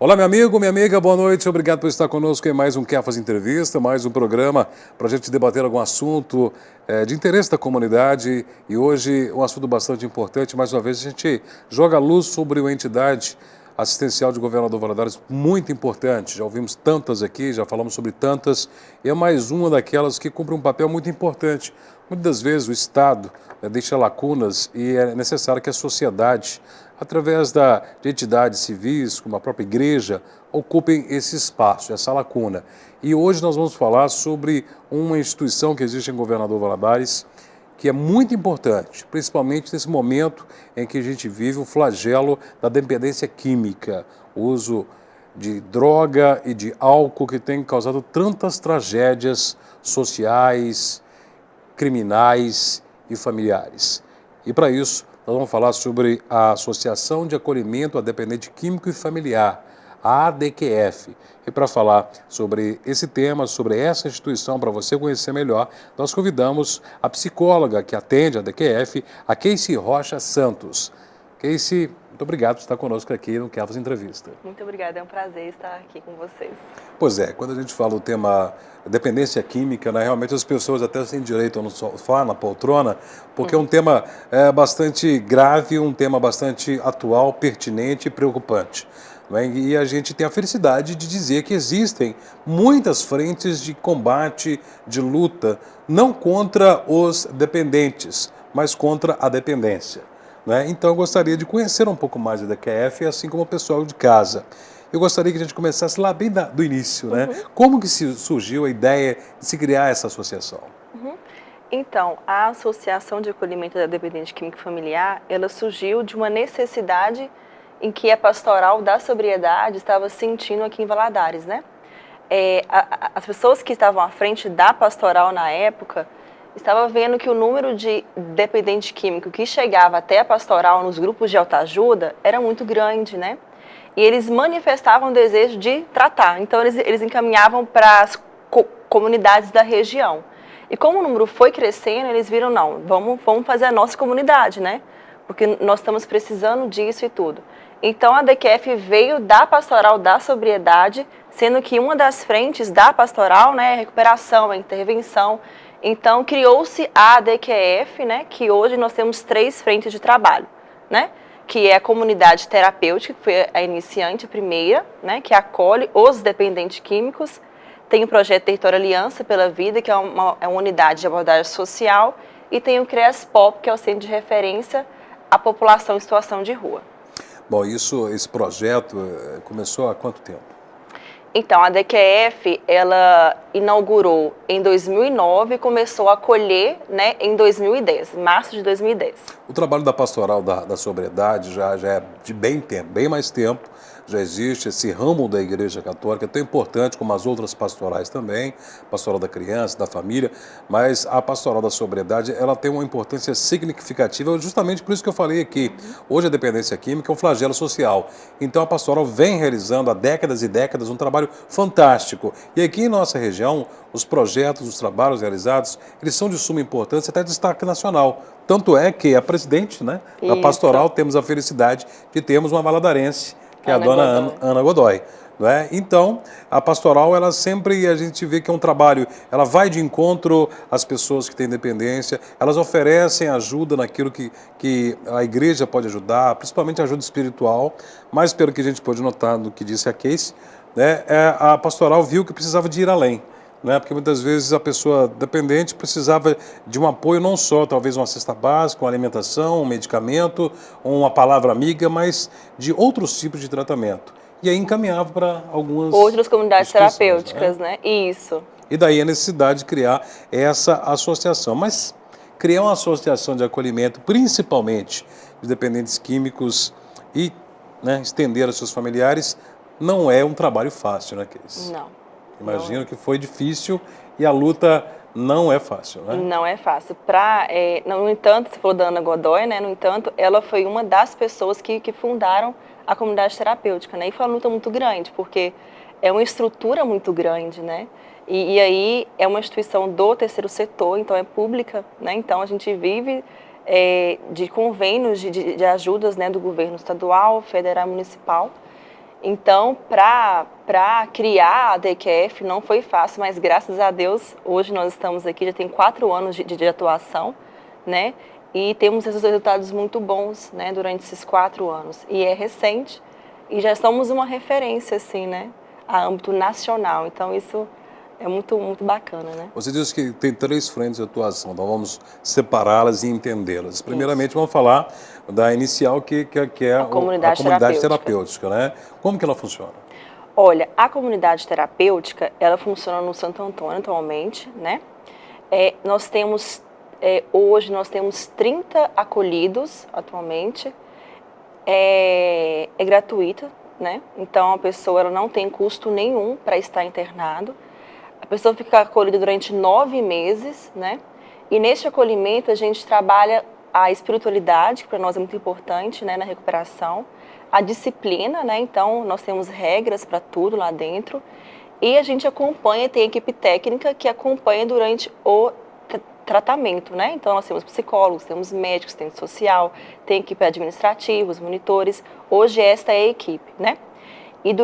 Olá, meu amigo, minha amiga, boa noite. Obrigado por estar conosco em mais um Quer Fazer Entrevista, mais um programa para a gente debater algum assunto de interesse da comunidade. E hoje um assunto bastante importante. Mais uma vez, a gente joga luz sobre uma entidade assistencial de Governador Valadares muito importante. Já ouvimos tantas aqui, já falamos sobre tantas. E é mais uma daquelas que cumpre um papel muito importante. Muitas das vezes o Estado deixa lacunas e é necessário que a sociedade, através de entidades civis, como a própria igreja, ocupem esse espaço, essa lacuna. E hoje nós vamos falar sobre uma instituição que existe em Governador Valadares, que é muito importante, principalmente nesse momento em que a gente vive o flagelo da dependência química, o uso de droga e de álcool que tem causado tantas tragédias sociais, criminais e familiares. E para isso, nós vamos falar sobre a Associação de Acolhimento a Dependente Químico e Familiar, a ADQF. E para falar sobre esse tema, sobre essa instituição, para você conhecer melhor, nós convidamos a psicóloga que atende a ADQF, a Keisy Rocha Santos. Keisy, muito obrigado por estar conosco aqui no Quer Fazer Entrevista. Muito obrigada, é um prazer estar aqui com vocês. Pois é, quando a gente fala do tema dependência química, né, realmente as pessoas até têm direito a no sofá, na poltrona, porque é um tema bastante grave, um tema bastante atual, pertinente e preocupante. Né? E a gente tem a felicidade de dizer que existem muitas frentes de combate, de luta, não contra os dependentes, mas contra a dependência. Né? Então eu gostaria de conhecer um pouco mais da DQF, assim como o pessoal de casa. Eu gostaria que a gente começasse lá bem do início, né? Como que surgiu a ideia de se criar essa associação? Então, a Associação de Acolhimento da Dependente Químico Familiar, ela surgiu de uma necessidade em que a pastoral da sobriedade estava sentindo aqui em Valadares, né? As pessoas que estavam à frente da pastoral na época estavam vendo que o número de dependente químico que chegava até a pastoral nos grupos de autoajuda era muito grande, né? E eles manifestavam o desejo de tratar. Então, eles encaminhavam para as comunidades da região. E como o número foi crescendo, eles viram, não, vamos fazer a nossa comunidade, né? Porque nós estamos precisando disso e tudo. Então, a DQF veio da pastoral da sobriedade, sendo que uma das frentes da pastoral, né, é a recuperação, a intervenção. Então, criou-se a ADQF, né, que hoje nós temos 3 frentes de trabalho, né? Que é a comunidade terapêutica, que foi a iniciante, a primeira, né, que acolhe os dependentes químicos. Tem o projeto Território Aliança pela Vida, que é uma unidade de abordagem social, e tem o CREAS-POP, que é o centro de referência à população em situação de rua. Bom, esse projeto começou há quanto tempo? Então, a DQF, ela inaugurou em 2009 e começou a acolher, né, em 2010, março de 2010. O trabalho da pastoral da sobriedade já é de bem tempo, bem mais tempo. Já existe esse ramo da Igreja Católica, tão importante como as outras pastorais também, pastoral da criança, da família, mas a pastoral da sobriedade, ela tem uma importância significativa, justamente por isso que eu falei aqui. Hoje a dependência química é um flagelo social, então a pastoral vem realizando há décadas e décadas um trabalho fantástico. E aqui em nossa região, os projetos, os trabalhos realizados, eles são de suma importância, até destaque nacional. Tanto é que a presidente, né, da pastoral, temos a felicidade de termos uma valadarense, que é a dona Ana Godoy. Não é? Então, a pastoral, ela sempre, a gente vê que é um trabalho, ela vai de encontro às pessoas que têm dependência, elas oferecem ajuda naquilo que a igreja pode ajudar, principalmente ajuda espiritual, mas pelo que a gente pode notar do que disse a Keisy, né, a pastoral viu que precisava de ir além. Né? Porque muitas vezes a pessoa dependente precisava de um apoio, não só talvez uma cesta básica, uma alimentação, um medicamento, uma palavra amiga, mas de outros tipos de tratamento. E aí encaminhava para algumas outras comunidades terapêuticas, né? Isso. E daí a necessidade de criar essa associação. Mas criar uma associação de acolhimento, principalmente de dependentes químicos e, né, estender aos seus familiares, não é um trabalho fácil, né, Keisy? Não. Imagino que foi difícil e a luta não é fácil, né? Não é fácil. No entanto, você falou da Ana Godoy, né? No entanto, ela foi uma das pessoas que fundaram a comunidade terapêutica, né? E foi uma luta muito grande, porque é uma estrutura muito grande, né? E aí é uma instituição do terceiro setor, então é pública, né? Então a gente vive de convênios de ajudas, né, do governo estadual, federal e municipal. Então, para criar a DQF não foi fácil, mas graças a Deus, hoje nós estamos aqui, já tem 4 anos de atuação, né? E temos esses resultados muito bons, né, durante esses 4 anos. E é recente, e já somos uma referência, assim, né, a âmbito nacional. Então, isso é muito, muito bacana, né? Você disse que tem 3 frentes de atuação, então vamos separá-las e entendê-las. Primeiramente, vamos falar da inicial, que é A comunidade terapêutica, né? Como que ela funciona? Olha, a comunidade terapêutica, ela funciona no Santo Antônio atualmente, né? Hoje nós temos 30 acolhidos atualmente, é gratuita, né? Então a pessoa ela não tem custo nenhum para estar internado. A pessoa fica acolhida durante 9 meses, né? E neste acolhimento a gente trabalha a espiritualidade, que para nós é muito importante, né, na recuperação, a disciplina, né? Então nós temos regras para tudo lá dentro. E a gente acompanha, tem equipe técnica que acompanha durante o tratamento, né? Então nós temos psicólogos, temos médicos, tem social, tem equipe administrativa, os monitores. Hoje esta é a equipe, né? E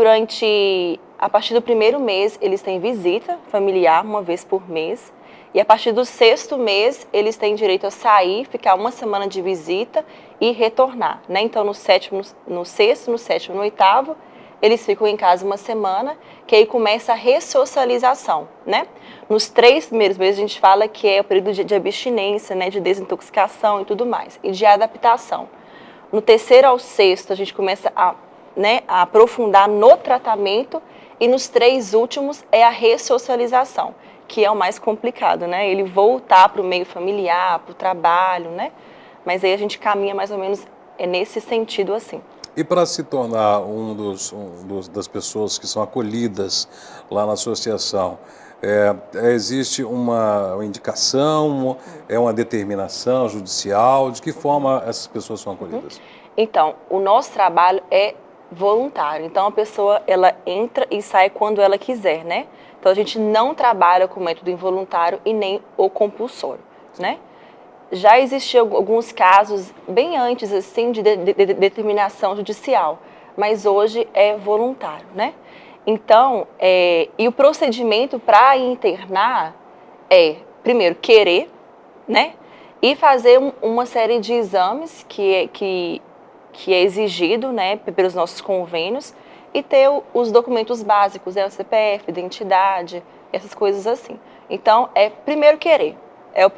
a partir do 1º mês, eles têm visita familiar 1 vez por mês. E a partir do 6º mês, eles têm direito a sair, ficar 1 semana de visita e retornar, né? Então no 6º, no 7º, no 8º, eles ficam em casa 1 semana, que aí começa a ressocialização, né? Nos 3 primeiros meses a gente fala que é o período de abstinência, né? De desintoxicação e tudo mais, e de adaptação. No 3º ao 6º a gente começa a aprofundar no tratamento, e nos 3 últimos é a ressocialização, que é o mais complicado, né? Ele voltar para o meio familiar, para o trabalho, né? Mas aí a gente caminha mais ou menos nesse sentido assim. E para se tornar das pessoas que são acolhidas lá na associação, existe uma indicação, uma determinação judicial? De que forma essas pessoas são acolhidas? Então, o nosso trabalho é voluntário. Então, a pessoa ela entra e sai quando ela quiser, né? Então, a gente não trabalha com o método involuntário e nem o compulsório, né? Já existiam alguns casos bem antes, assim, de determinação judicial, mas hoje é voluntário, né? Então, e o procedimento para internar é, primeiro, querer, né? E fazer uma série de exames que é exigido, né, pelos nossos convênios, e ter os documentos básicos, o CPF, identidade, essas coisas assim. Então, primeiro querer, é o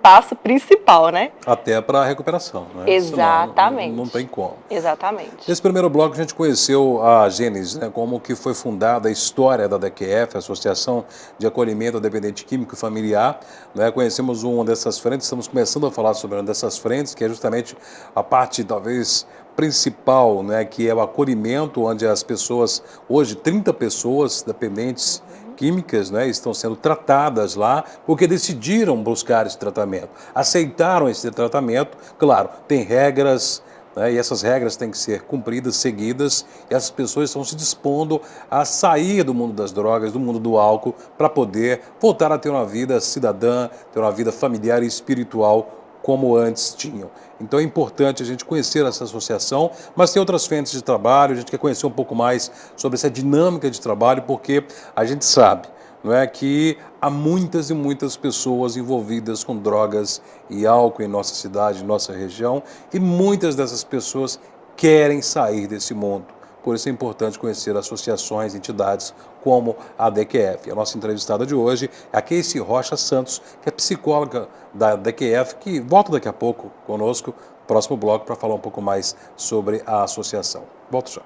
passo principal, né? Até para a recuperação, né? Exatamente. Senão, não tem como. Exatamente. Nesse primeiro bloco a gente conheceu a gênese, né? Como que foi fundada a história da DQF, a Associação de Acolhimento ao Dependente Químico e Familiar, né? Conhecemos uma dessas frentes, estamos começando a falar sobre uma dessas frentes, que é justamente a parte, talvez, principal, né? Que é o acolhimento, onde as pessoas, hoje 30 pessoas dependentes químicas, né, estão sendo tratadas lá porque decidiram buscar esse tratamento, aceitaram esse tratamento. Claro, tem regras, né, e essas regras têm que ser cumpridas, seguidas, e essas pessoas estão se dispondo a sair do mundo das drogas, do mundo do álcool, para poder voltar a ter uma vida cidadã, ter uma vida familiar e espiritual como antes tinham. Então é importante a gente conhecer essa associação, mas tem outras frentes de trabalho, a gente quer conhecer um pouco mais sobre essa dinâmica de trabalho, porque a gente sabe, não é, que há muitas e muitas pessoas envolvidas com drogas e álcool em nossa cidade, em nossa região, e muitas dessas pessoas querem sair desse mundo. Por isso é importante conhecer associações, entidades como a DQF. A nossa entrevistada de hoje é a Keisy Rocha Santos, que é psicóloga da DQF, que volta daqui a pouco conosco, próximo bloco, para falar um pouco mais sobre a associação. Volto já.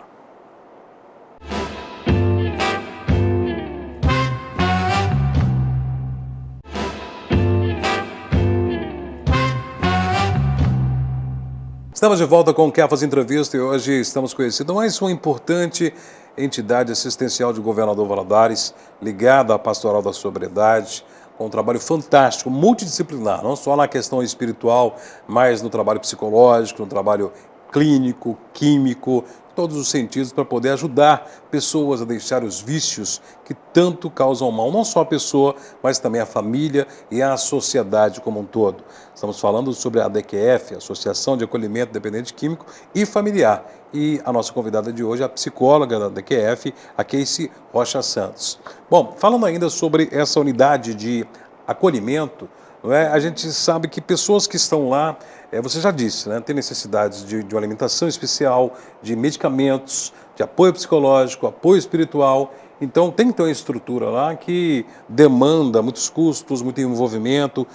Estamos de volta com o Quer Fazer Entrevista e hoje estamos conhecendo mais uma importante entidade assistencial de Governador Valadares, ligada à Pastoral da Sobriedade, com um trabalho fantástico, multidisciplinar, não só na questão espiritual, mas no trabalho psicológico, no trabalho clínico, químico, todos os sentidos para poder ajudar pessoas a deixar os vícios que tanto causam mal, não só a pessoa, mas também a família e a sociedade como um todo. Estamos falando sobre a ADQF, Associação de Acolhimento Dependente Químico e Familiar. E a nossa convidada de hoje é a psicóloga da ADQF, a Casey Rocha Santos. Bom, falando ainda sobre essa unidade de acolhimento, não é? A gente sabe que pessoas que estão lá, você já disse, né, tem necessidades de uma alimentação especial, de medicamentos, de apoio psicológico, apoio espiritual. Então tem que ter uma estrutura lá que demanda muitos custos, muito envolvimento,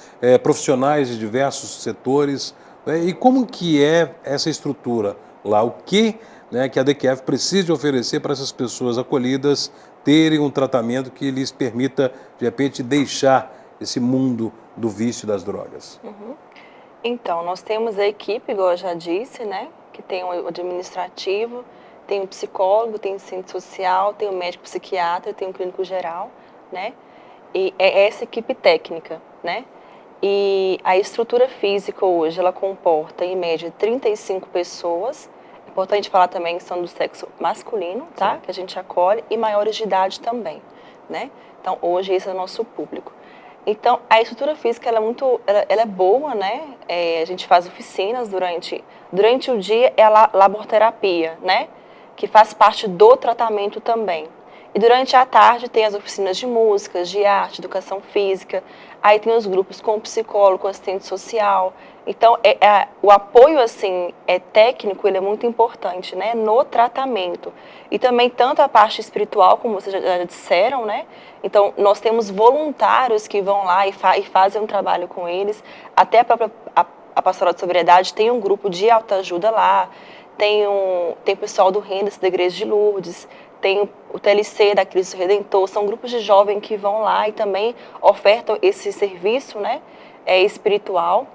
profissionais de diversos setores. Né? E como que é essa estrutura lá? O que, né, que a ADQF precisa oferecer para essas pessoas acolhidas terem um tratamento que lhes permita, de repente, deixar esse mundo do vício das drogas? Então, nós temos a equipe, igual eu já disse, né? Que tem o administrativo, tem o psicólogo, tem o assistente social, tem o médico psiquiatra, tem o clínico geral, né? E é essa equipe técnica, né? E a estrutura física hoje, ela comporta, em média, 35 pessoas. É importante falar também que são do sexo masculino, tá? Sim. Que a gente acolhe, e maiores de idade também, né? Então, hoje, esse é o nosso público. Então, a estrutura física, ela é boa, né? A gente faz oficinas durante o dia, é a laborterapia, né? Que faz parte do tratamento também. E durante a tarde tem as oficinas de músicas, de arte, educação física. Aí tem os grupos com o psicólogo, assistente social. Então, o apoio, assim, técnico, ele é muito importante, né? No tratamento. E também tanto a parte espiritual, como vocês já disseram, né? Então, nós temos voluntários que vão lá e fazem um trabalho com eles. Até a própria a Pastoral de Sobriedade tem um grupo de autoajuda lá. Tem pessoal do Rendas, da Igreja de Lourdes, tem o TLC da Cristo Redentor, são grupos de jovens que vão lá e também ofertam esse serviço, né, espiritual.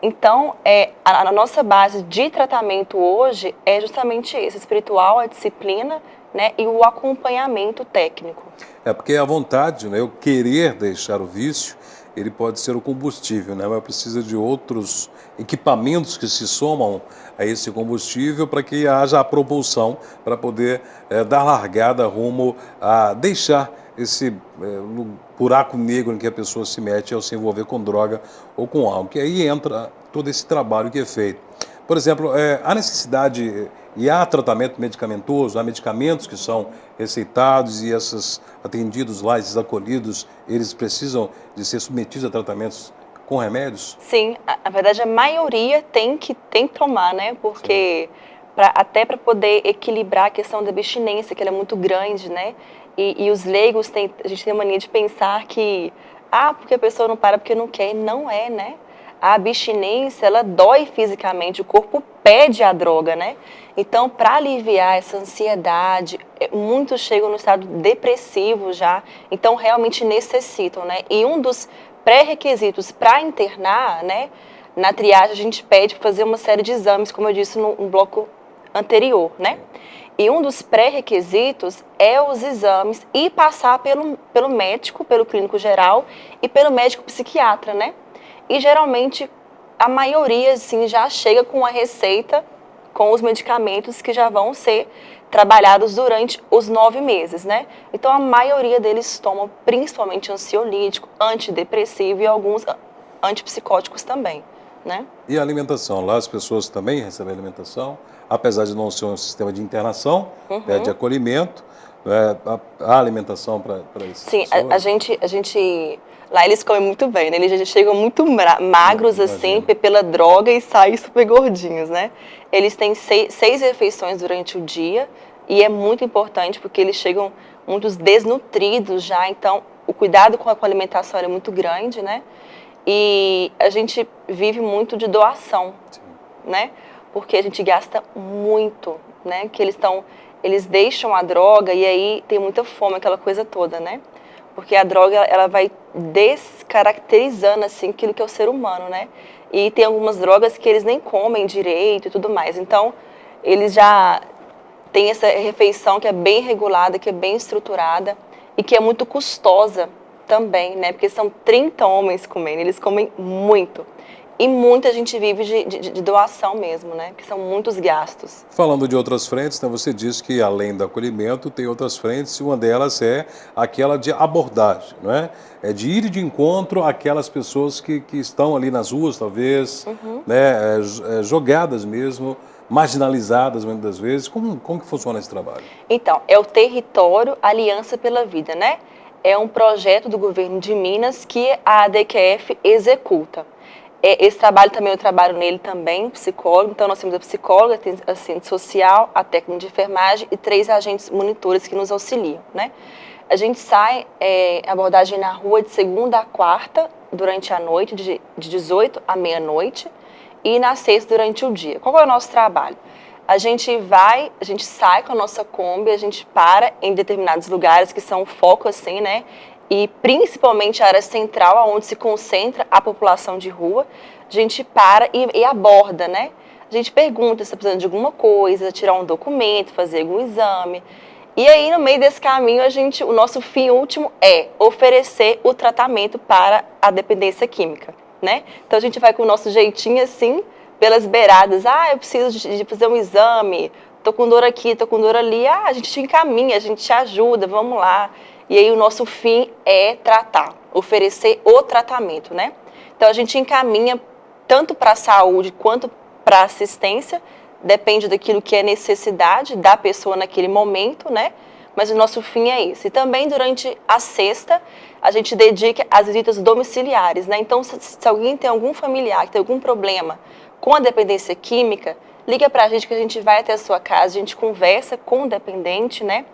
Então, a nossa base de tratamento hoje é justamente esse, espiritual, a disciplina, né, e o acompanhamento técnico. Porque a vontade, né, o querer deixar o vício, ele pode ser o combustível, né, mas precisa de outros equipamentos que se somam a esse combustível para que haja a propulsão para poder dar largada rumo a deixar esse buraco negro em que a pessoa se mete ao se envolver com droga ou com álcool. Que aí entra todo esse trabalho que é feito. Por exemplo, há necessidade e há tratamento medicamentoso, há medicamentos que são receitados e esses atendidos lá, esses acolhidos, eles precisam de ser submetidos a tratamentos com remédios? Sim, na verdade a maioria tem que tomar, né? Porque até para poder equilibrar a questão da abstinência, que ela é muito grande, né? E os leigos, a gente tem a mania de pensar que, porque a pessoa não para porque não quer. Não é, né? A abstinência, ela dói fisicamente, o corpo pede a droga, né? Então, para aliviar essa ansiedade, muitos chegam no estado depressivo já, então realmente necessitam, né? E um dos pré-requisitos para internar, né? Na triagem a gente pede para fazer uma série de exames, como eu disse no bloco anterior, né? E um dos pré-requisitos é os exames e passar pelo médico, pelo clínico geral e pelo médico psiquiatra, né? E geralmente a maioria assim, já chega com a receita com os medicamentos que já vão ser trabalhados durante os 9 meses, né? Então a maioria deles tomam principalmente ansiolítico, antidepressivo e alguns antipsicóticos também, né? E a alimentação? Lá as pessoas também recebem alimentação, apesar de não ser um sistema de internação, de acolhimento, há alimentação para isso? Sim, a gente lá eles comem muito bem, né? Eles já chegam muito magros assim pela droga e saem super gordinhos, né? Eles têm 6 refeições durante o dia e é muito importante porque eles chegam muito desnutridos já, então o cuidado com a alimentação é muito grande, né? E a gente vive muito de doação, né? Porque a gente gasta muito, né? Que eles deixam a droga e aí tem muita fome, aquela coisa toda, né? Porque a droga, ela vai descaracterizando, assim, aquilo que é o ser humano, né? E tem algumas drogas que eles nem comem direito e tudo mais. Então, eles já têm essa refeição que é bem regulada, que é bem estruturada e que é muito custosa também, né? Porque são 30 homens comendo, eles comem muito. E muita gente vive de doação mesmo, né? Que são muitos gastos. Falando de outras frentes, né, você disse que além do acolhimento tem outras frentes e uma delas é aquela de abordagem, não é? É de ir de encontro àquelas pessoas que estão ali nas ruas, talvez, né, jogadas mesmo, marginalizadas muitas das vezes. Como que funciona esse trabalho? Então, é o Território Aliança pela Vida, né? É um projeto do governo de Minas que a ADQF executa. Esse trabalho também, eu trabalho nele também, psicólogo. Então, nós temos a psicóloga, a assistente social, a técnica de enfermagem e 3 agentes monitores que nos auxiliam, né? A gente sai, abordagem na rua de segunda a quarta, durante a noite, de 18 à meia-noite, e na sexta, durante o dia. Qual é o nosso trabalho? A gente sai com a nossa Kombi, a gente para em determinados lugares que são o foco, assim, né? E principalmente a área central, onde se concentra a população de rua, a gente para e aborda, né? A gente pergunta se está precisando de alguma coisa, tirar um documento, fazer algum exame. E aí, no meio desse caminho, o nosso fim último é oferecer o tratamento para a dependência química, né? Então, a gente vai com o nosso jeitinho, assim, pelas beiradas. Eu preciso de fazer um exame, tô com dor aqui, tô com dor ali. A gente te encaminha, a gente te ajuda, vamos lá. E aí o nosso fim é tratar, oferecer o tratamento, né? Então a gente encaminha tanto para a saúde quanto para a assistência, depende daquilo que é necessidade da pessoa naquele momento, né? Mas o nosso fim é esse. E também durante a sexta, a gente dedica às visitas domiciliares, né? Então se alguém tem algum familiar que tem algum problema com a dependência química, liga para a gente que a gente vai até a sua casa, a gente conversa com o dependente, né?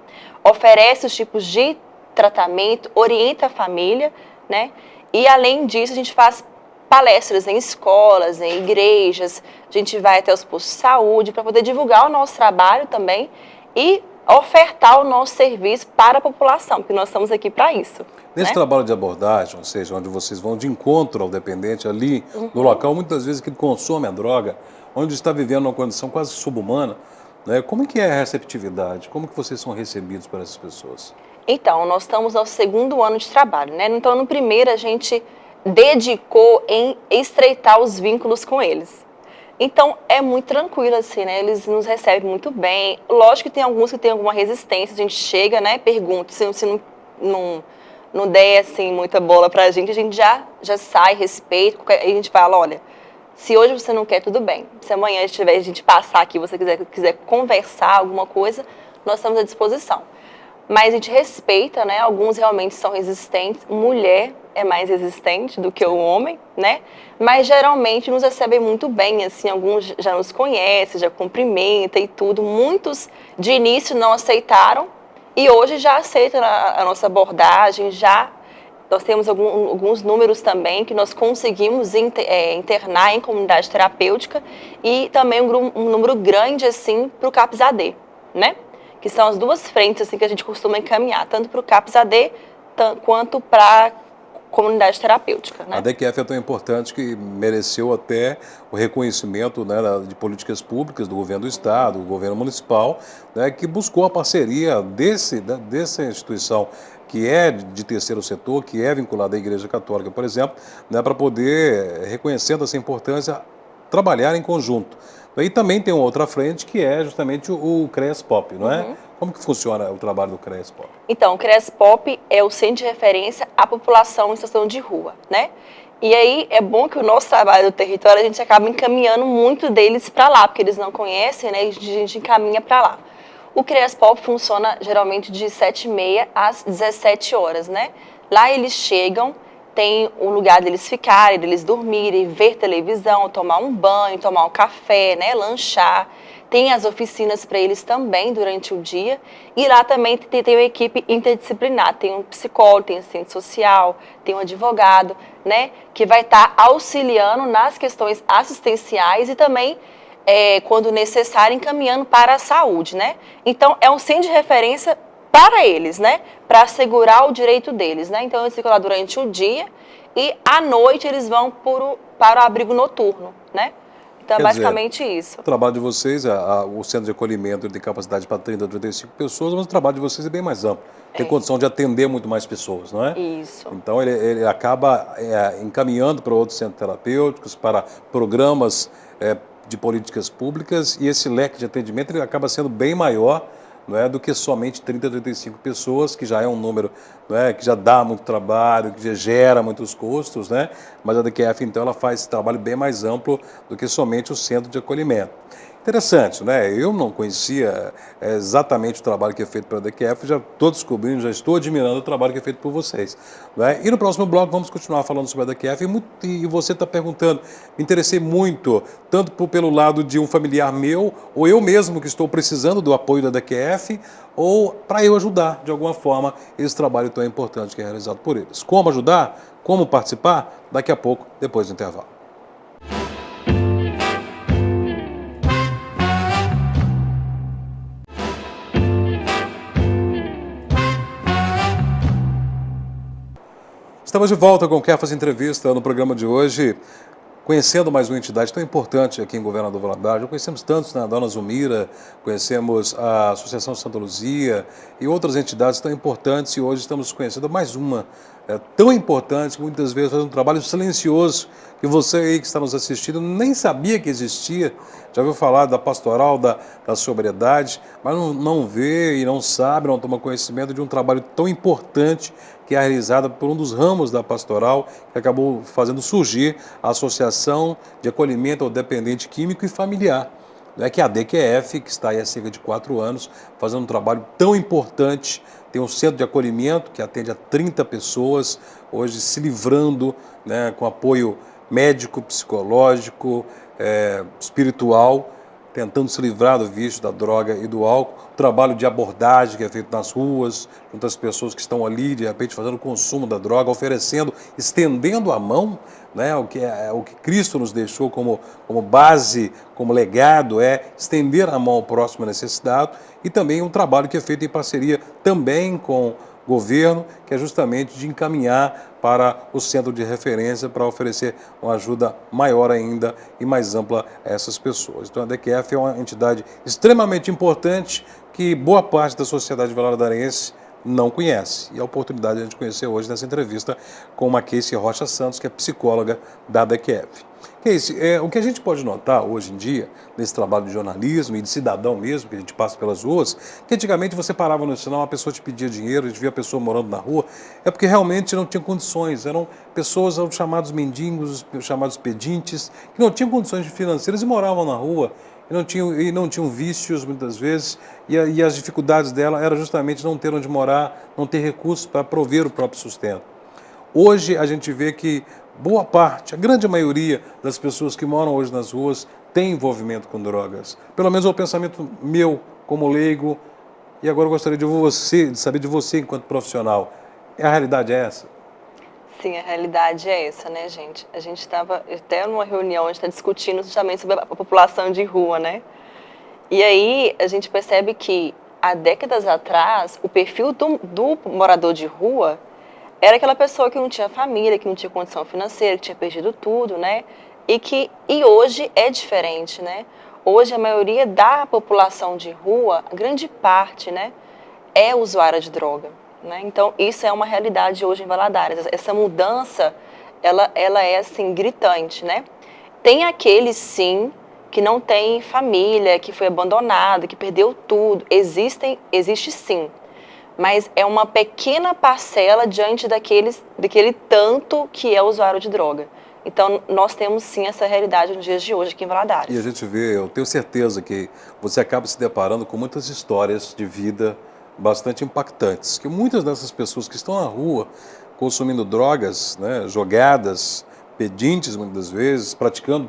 Oferece os tipos de tratamento, orienta a família, né? E além disso, a gente faz palestras em escolas, em igrejas, a gente vai até os postos de saúde para poder divulgar o nosso trabalho também e ofertar o nosso serviço para a população, porque nós estamos aqui para isso. Nesse né? trabalho de abordagem, ou seja, onde vocês vão de encontro ao dependente ali, no local, muitas vezes que ele consome a droga, onde está vivendo uma condição quase subhumana, né? Como é que é a receptividade? Como que vocês são recebidos por essas pessoas? Então, nós estamos no 2º ano de trabalho, né? Então, no primeiro, a gente dedicou em estreitar os vínculos com eles. Então, é muito tranquilo, assim, né? Eles nos recebem muito bem. Lógico que tem alguns que têm alguma resistência, a gente chega, né? Pergunta, se não der, assim, muita bola pra gente já sai, respeito, aí a gente fala, olha, se hoje você não quer, tudo bem. Se amanhã a gente passar aqui, você quiser conversar alguma coisa, nós estamos à disposição. Mas a gente respeita, né? Alguns realmente são resistentes. Mulher é mais resistente do que o homem, né? Mas geralmente nos recebem muito bem, assim. Alguns já nos conhecem, já cumprimentam e tudo. Muitos de início não aceitaram e hoje já aceitam a nossa abordagem. Nós temos alguns números também que nós conseguimos internar em comunidade terapêutica e também um número grande, assim, para o CAPS-AD, né? Que são as 2 frentes assim, que a gente costuma encaminhar, tanto para o CAPS-AD quanto para a comunidade terapêutica. Né? A DQF é tão importante que mereceu até o reconhecimento, né, de políticas públicas do governo do estado, do governo municipal, né, que buscou a parceria dessa instituição que é de terceiro setor, que é vinculada à Igreja Católica, por exemplo, né, para poder, reconhecendo essa importância, trabalhar em conjunto. E também tem uma outra frente que é justamente o CREAS-POP, não é? Como que funciona o trabalho do CREAS-POP? Então, o CREAS-POP é o centro de referência à população em situação de rua, né? E aí é bom que o nosso trabalho do território, a gente acaba encaminhando muito deles para lá, porque eles não conhecem, né? E a gente encaminha para lá. O CREAS-POP funciona geralmente de 7h30 às 17 horas, né? Lá eles chegam, tem um lugar deles ficarem, deles dormirem, ver televisão, tomar um banho, tomar um café, né, lanchar. Tem as oficinas para eles também durante o dia. E lá também tem uma equipe interdisciplinar. Tem um psicólogo, tem assistente social, tem um advogado, né, que vai estar auxiliando nas questões assistenciais e também, quando necessário, encaminhando para a saúde, né? Então, é um centro de referência para eles, né? Para assegurar o direito deles, né? Então, eles ficam lá durante o dia e à noite eles vão para o abrigo noturno, né? Então, é Quer dizer, basicamente isso. o trabalho de vocês, o centro de acolhimento ele tem capacidade para 30 a 35 pessoas, mas o trabalho de vocês é bem mais amplo. Tem É, condição de atender muito mais pessoas, não é? isso. Então, ele acaba encaminhando para outros centros terapêuticos, para programas de políticas públicas, e esse leque de atendimento ele acaba sendo bem maior, não é, do que somente 30 a 35 pessoas, que já é um número, não é, que já dá muito trabalho, que já gera muitos custos, né? Mas a DQF, então, ela faz esse trabalho bem mais amplo do que somente o centro de acolhimento. Interessante, né? Eu não conhecia exatamente o trabalho que é feito pela DQF, já estou descobrindo, já estou admirando o trabalho que é feito por vocês. Não é? E no próximo bloco vamos continuar falando sobre a DQF e você está perguntando, me interessei muito, tanto pelo lado de um familiar meu, ou eu mesmo que estou precisando do apoio da DQF, ou para eu ajudar de alguma forma esse trabalho tão importante que é realizado por eles. Como ajudar? Como participar? Daqui a pouco, depois do intervalo. Estamos de volta com o Quer Fazer Entrevista no programa de hoje, conhecendo mais uma entidade tão importante aqui em Governador Valadares. Já conhecemos tantos, né? A Dona Zumira, conhecemos a Associação Santa Luzia e outras entidades tão importantes, e hoje estamos conhecendo mais uma tão importante, que muitas vezes faz um trabalho silencioso, que você aí que está nos assistindo nem sabia que existia, já ouviu falar da pastoral, da sobriedade, mas não vê e não sabe, não toma conhecimento de um trabalho tão importante que é realizado por um dos ramos da pastoral, que acabou fazendo surgir a Associação de Acolhimento ao Dependente Químico e Familiar, que é a DQF, que está aí há cerca de 4 anos, fazendo um trabalho tão importante. Tem um centro de acolhimento que atende a 30 pessoas, hoje se livrando, né, com apoio médico, psicológico, espiritual, tentando se livrar do vício, da droga e do álcool. O trabalho de abordagem que é feito nas ruas, junto às pessoas que estão ali, de repente, fazendo o consumo da droga, oferecendo, estendendo a mão, né, o que Cristo nos deixou como base, como legado, é estender a mão ao próximo necessitado, e também um trabalho que é feito em parceria também com o governo, que é justamente de encaminhar para o centro de referência para oferecer uma ajuda maior ainda e mais ampla a essas pessoas. Então a DQF é uma entidade extremamente importante que boa parte da sociedade valadarense não conhece. E a oportunidade de a gente conhecer hoje nessa entrevista com a Casey Rocha Santos, que é psicóloga da DQF. Casey, o que a gente pode notar hoje em dia, nesse trabalho de jornalismo e de cidadão mesmo, que a gente passa pelas ruas, que antigamente você parava no sinal, uma pessoa te pedia dinheiro, a gente via a pessoa morando na rua, é porque realmente não tinha condições, eram pessoas chamados mendigos, chamados pedintes, que não tinham condições financeiras e moravam na rua, e não tinham vícios muitas vezes, e as dificuldades dela era justamente não ter onde morar, não ter recursos para prover o próprio sustento. Hoje a gente vê que boa parte, a grande maioria das pessoas que moram hoje nas ruas tem envolvimento com drogas. Pelo menos é o pensamento meu como leigo, e agora eu gostaria de saber de você enquanto profissional. A realidade é essa? Sim, a realidade é essa, né, gente? A gente estava até numa reunião, a gente está discutindo justamente sobre a população de rua, né? E aí a gente percebe que há décadas atrás, o perfil do morador de rua era aquela pessoa que não tinha família, que não tinha condição financeira, que tinha perdido tudo, né? E hoje é diferente, né? Hoje a maioria da população de rua, a grande parte, né, é usuária de droga, né? Então isso é uma realidade hoje em Valadares. Essa mudança, ela é assim gritante, né? Tem aqueles sim que não tem família, que foi abandonado, que perdeu tudo. Existe sim. Mas é uma pequena parcela diante daquele tanto que é usuário de droga. Então, nós temos sim essa realidade nos dias de hoje aqui em Valadares. E a gente vê, eu tenho certeza que você acaba se deparando com muitas histórias de vida bastante impactantes, que muitas dessas pessoas que estão na rua consumindo drogas, né, jogadas, pedintes muitas vezes, praticando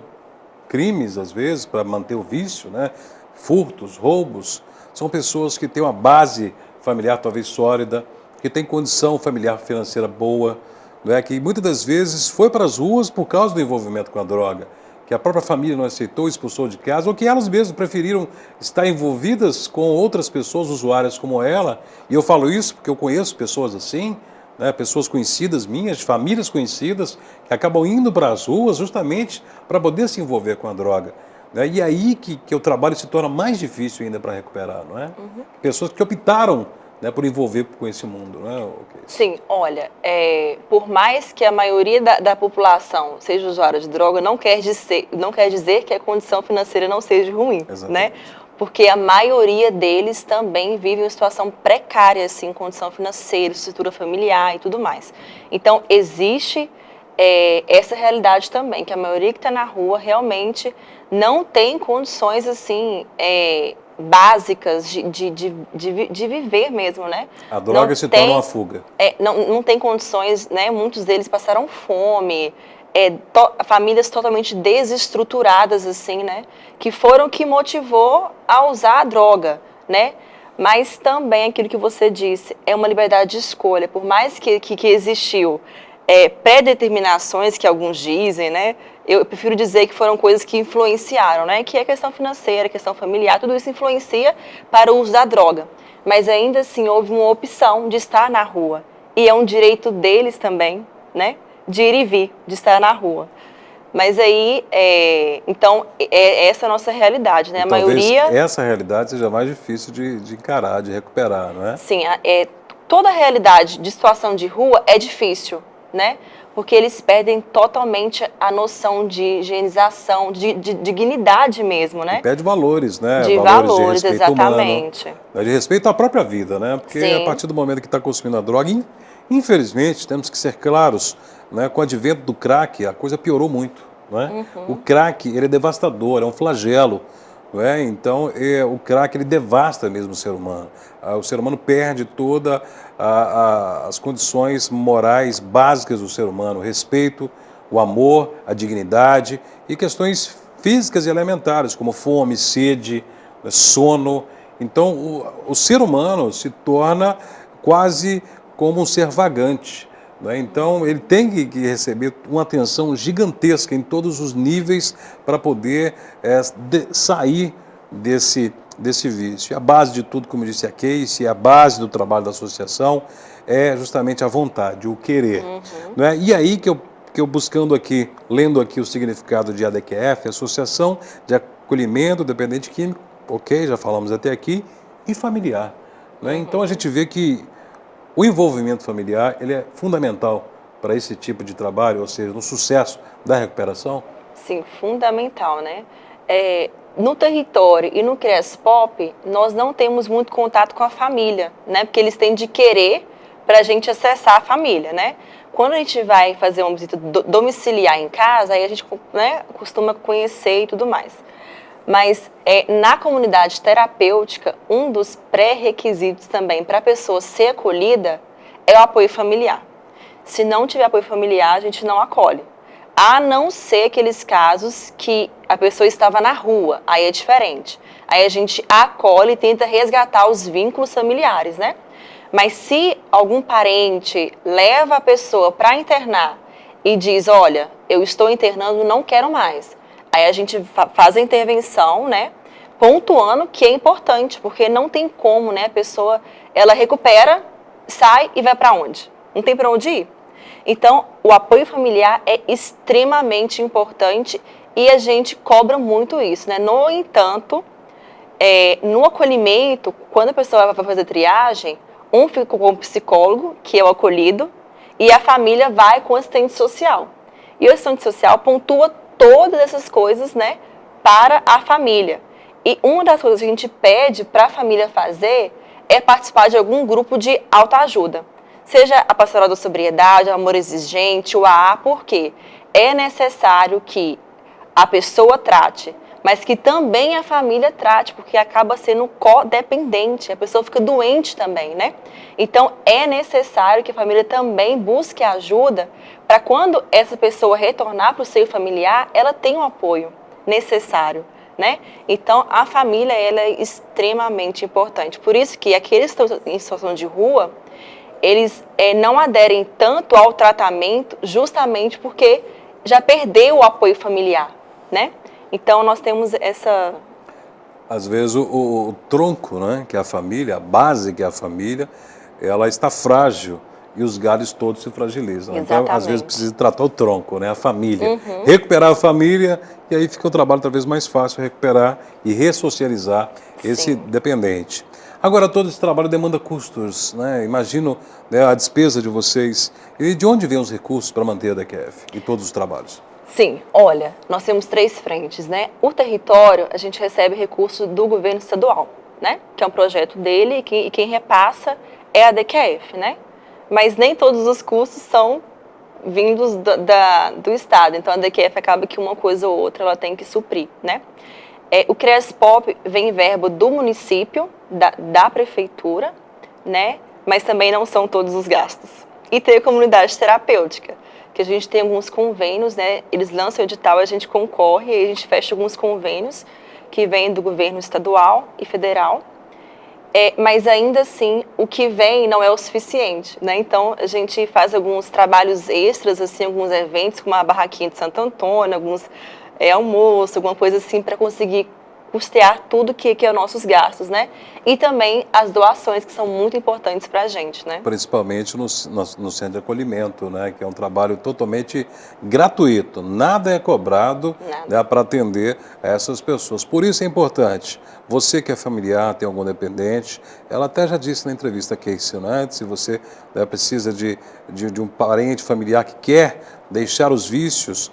crimes às vezes para manter o vício, né, furtos, roubos, são pessoas que têm uma base familiar talvez sólida, que tem condição familiar financeira boa, né, que muitas das vezes foi para as ruas por causa do envolvimento com a droga, que a própria família não aceitou, expulsou de casa, ou que elas mesmas preferiram estar envolvidas com outras pessoas usuárias como ela. E eu falo isso porque eu conheço pessoas assim, né, pessoas conhecidas minhas, de famílias conhecidas, que acabam indo para as ruas justamente para poder se envolver com a droga. né? E aí que o trabalho se torna mais difícil ainda para recuperar, não é? Pessoas que optaram, né, por envolver com esse mundo, não é? Okay. Sim, olha, por mais que a maioria da população seja usuária de droga, não quer dizer que a condição financeira não seja ruim, Exatamente. né? Porque a maioria deles também vive uma situação precária, assim, condição financeira, estrutura familiar e tudo mais. Então, existe essa realidade também, que a maioria que está na rua realmente não tem condições, assim, básicas de viver mesmo, né? A droga se torna uma fuga. Não tem condições, né? Muitos deles passaram fome, famílias totalmente desestruturadas, assim, né? Que motivou a usar a droga, né? Mas também aquilo que você disse, é uma liberdade de escolha. Por mais que existiu pré-determinações, que alguns dizem, né? Eu prefiro dizer que foram coisas que influenciaram, né? Que é questão financeira, questão familiar, tudo isso influencia para o uso da droga. Mas ainda assim houve uma opção de estar na rua. E é um direito deles também, né? De ir e vir, de estar na rua. Mas aí, então, essa é a nossa realidade, né? E A talvez maioria... essa realidade seja mais difícil de encarar, de recuperar, não é? Sim, toda a realidade de situação de rua é difícil, né? Porque eles perdem totalmente a noção de higienização, de dignidade mesmo, né? E perde valores, né? De Valores de valores, respeito humano, exatamente. né? De respeito à própria vida, né? Porque a Sim. partir do momento que está consumindo a droga, infelizmente, temos que ser claros, né? Com o advento do crack, a coisa piorou muito, não é? O crack, ele é devastador, é um flagelo, não é? Então, o crack, ele devasta mesmo o ser humano. O ser humano perde todas as condições morais básicas do ser humano, o respeito, o amor, a dignidade e questões físicas e elementares, como fome, sede, sono. Então, o ser humano se torna quase como um ser vagante, né? Então, ele tem que receber uma atenção gigantesca em todos os níveis para poder sair desse vício. A base de tudo, como disse a Casey, a base do trabalho da associação é justamente a vontade, o querer. Não é? E aí que eu buscando aqui, lendo aqui o significado de ADQF, Associação de Acolhimento Dependente Químico, ok, já falamos até aqui, e familiar. Né? Então a gente vê que o envolvimento familiar ele é fundamental para esse tipo de trabalho, ou seja, no sucesso da recuperação. Sim, fundamental, né? No território e no CREASPOP, nós não temos muito contato com a família, né? Porque eles têm de querer para a gente acessar a família, né? Quando a gente vai fazer uma visita domiciliar em casa, aí a gente, né, costuma conhecer e tudo mais. Mas na comunidade terapêutica, um dos pré-requisitos também para a pessoa ser acolhida é o apoio familiar. Se não tiver apoio familiar, a gente não acolhe. A não ser aqueles casos que a pessoa estava na rua, aí é diferente. Aí a gente acolhe e tenta resgatar os vínculos familiares, né? Mas se algum parente leva a pessoa para internar e diz, olha, eu estou internando, não quero mais. Aí a gente faz a intervenção, né? Pontuando que é importante, porque não tem como, né? A pessoa, ela recupera, sai e vai para onde? Não tem para onde ir. Então, o apoio familiar é extremamente importante e a gente cobra muito isso, né? No entanto, no acolhimento, quando a pessoa vai fazer triagem, um fica com o psicólogo, que é o acolhido, e a família vai com o assistente social. E o assistente social pontua todas essas coisas, né, para a família. E uma das coisas que a gente pede para a família fazer é participar de algum grupo de autoajuda. Seja a pastoral da sobriedade, o amor exigente, o AA, porque é necessário que a pessoa trate, mas que também a família trate, porque acaba sendo codependente, a pessoa fica doente também, né? Então, é necessário que a família também busque ajuda para quando essa pessoa retornar para o seio familiar, ela tenha um apoio necessário, né? Então, a família, ela é extremamente importante. Por isso que aqueles que estão em situação de rua, eles não aderem tanto ao tratamento justamente porque já perdeu o apoio familiar, né? Então, nós temos essa... Às vezes o tronco, né, que é a família, a base que é a família, ela está frágil e os galhos todos se fragilizam. Então, às vezes, Exatamente. precisa tratar o tronco, né? A família. Recuperar a família, e aí fica o trabalho talvez mais fácil recuperar e ressocializar esse Sim. dependente. Agora, todo esse trabalho demanda custos, né? Imagino, né, a despesa de vocês. E de onde vêm os recursos para manter a DQF e todos os trabalhos? Sim, olha, nós temos 3 frentes, né? O território, a gente recebe recurso do governo estadual, né? Que é um projeto dele e quem repassa é a DQF, né? Mas nem todos os custos são vindos do Estado. Então, a DQF acaba que uma coisa ou outra ela tem que suprir, né? O CREASPOP vem em verba do município, da prefeitura, né? Mas também não são todos os gastos. E tem a comunidade terapêutica, que a gente tem alguns convênios, né? Eles lançam o edital, a gente concorre, e a gente fecha alguns convênios que vêm do governo estadual e federal. Mas ainda assim, o que vem não é o suficiente, né? Então, a gente faz alguns trabalhos extras, assim, alguns eventos, como a barraquinha de Santo Antônio, alguns almoço, alguma coisa assim, para conseguir custear tudo que é os nossos gastos, né? E também as doações, que são muito importantes para a gente, né? Principalmente no centro de acolhimento, né, que é um trabalho totalmente gratuito, nada é cobrado, né, para atender essas pessoas. Por isso é importante, você que é familiar, tem algum dependente, ela até já disse na entrevista Casey, né, se você, né, precisa de um parente familiar que quer deixar os vícios,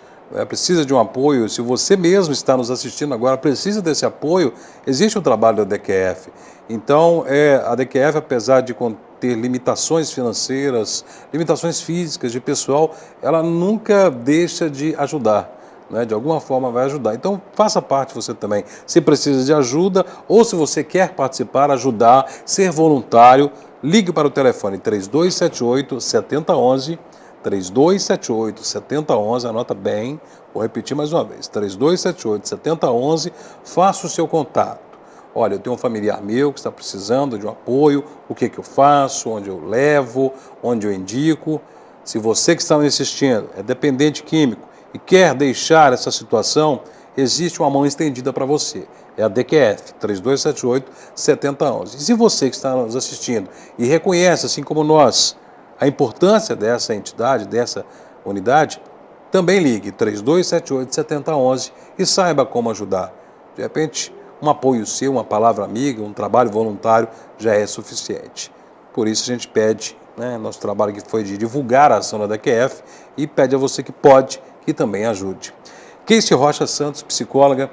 precisa de um apoio, se você mesmo está nos assistindo agora, precisa desse apoio, existe o trabalho da DQF. Então, a DQF, apesar de ter limitações financeiras, limitações físicas de pessoal, ela nunca deixa de ajudar, né? De alguma forma vai ajudar. Então, faça parte você também. Se precisa de ajuda ou se você quer participar, ajudar, ser voluntário, ligue para o telefone 3278-7011, 3278-7011, anota bem, vou repetir mais uma vez, 3278-7011, faça o seu contato. Olha, eu tenho um familiar meu que está precisando de um apoio, o que eu faço, onde eu levo, onde eu indico. Se você que está me assistindo é dependente químico e quer deixar essa situação, existe uma mão estendida para você. É a DQF, 3278-7011. E se você que está nos assistindo e reconhece, assim como nós, a importância dessa entidade, dessa unidade, também ligue 3278-7011 e saiba como ajudar. De repente, um apoio seu, uma palavra amiga, um trabalho voluntário já é suficiente. Por isso a gente pede, né, nosso trabalho que foi de divulgar a ação da DQF e pede a você que pode, que também ajude. Casey Rocha Santos, psicóloga,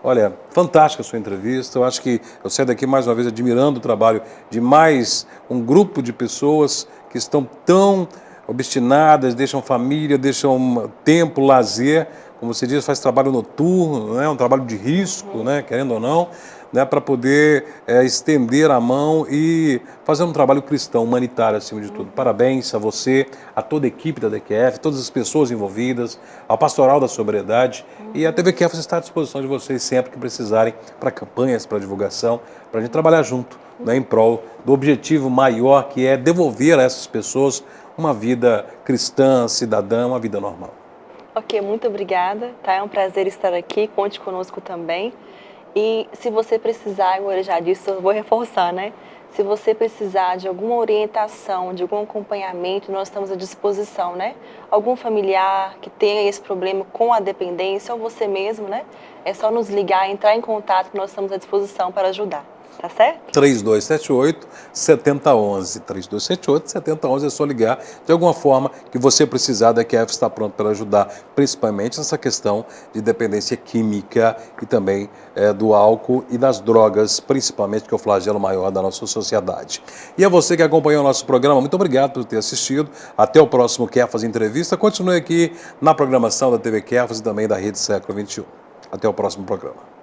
olha, fantástica a sua entrevista. Eu acho que eu saio daqui mais uma vez admirando o trabalho de mais um grupo de pessoas que estão tão obstinadas, deixam família, deixam tempo, lazer, como você diz, faz trabalho noturno, né, um trabalho de risco, né, querendo ou não, né, para poder estender a mão e fazer um trabalho cristão, humanitário acima de tudo. Parabéns a você, a toda a equipe da DQF, todas as pessoas envolvidas, ao Pastoral da Sobriedade e a TV QF está à disposição de vocês sempre que precisarem para campanhas, para divulgação, para a gente trabalhar junto, né, em prol do objetivo maior que é devolver a essas pessoas uma vida cristã, cidadã, uma vida normal. Ok, muito obrigada, tá? É um prazer estar aqui, conte conosco também. E se você precisar, eu já disse, eu vou reforçar, né? Se você precisar de alguma orientação, de algum acompanhamento, nós estamos à disposição, né? Algum familiar que tenha esse problema com a dependência, ou você mesmo, né? É só nos ligar, entrar em contato, que nós estamos à disposição para ajudar. Tá certo? 3278-7011. 3278-7011 é só ligar. De alguma forma que você precisar, da DQF está pronto para ajudar, principalmente nessa questão de dependência química e também do álcool e das drogas, principalmente, que é o flagelo maior da nossa sociedade. E a você que acompanhou o nosso programa, muito obrigado por ter assistido. Até o próximo Kefas Entrevista. Continue aqui na programação da TV Kefas e também da Rede Século XXI. Até o próximo programa.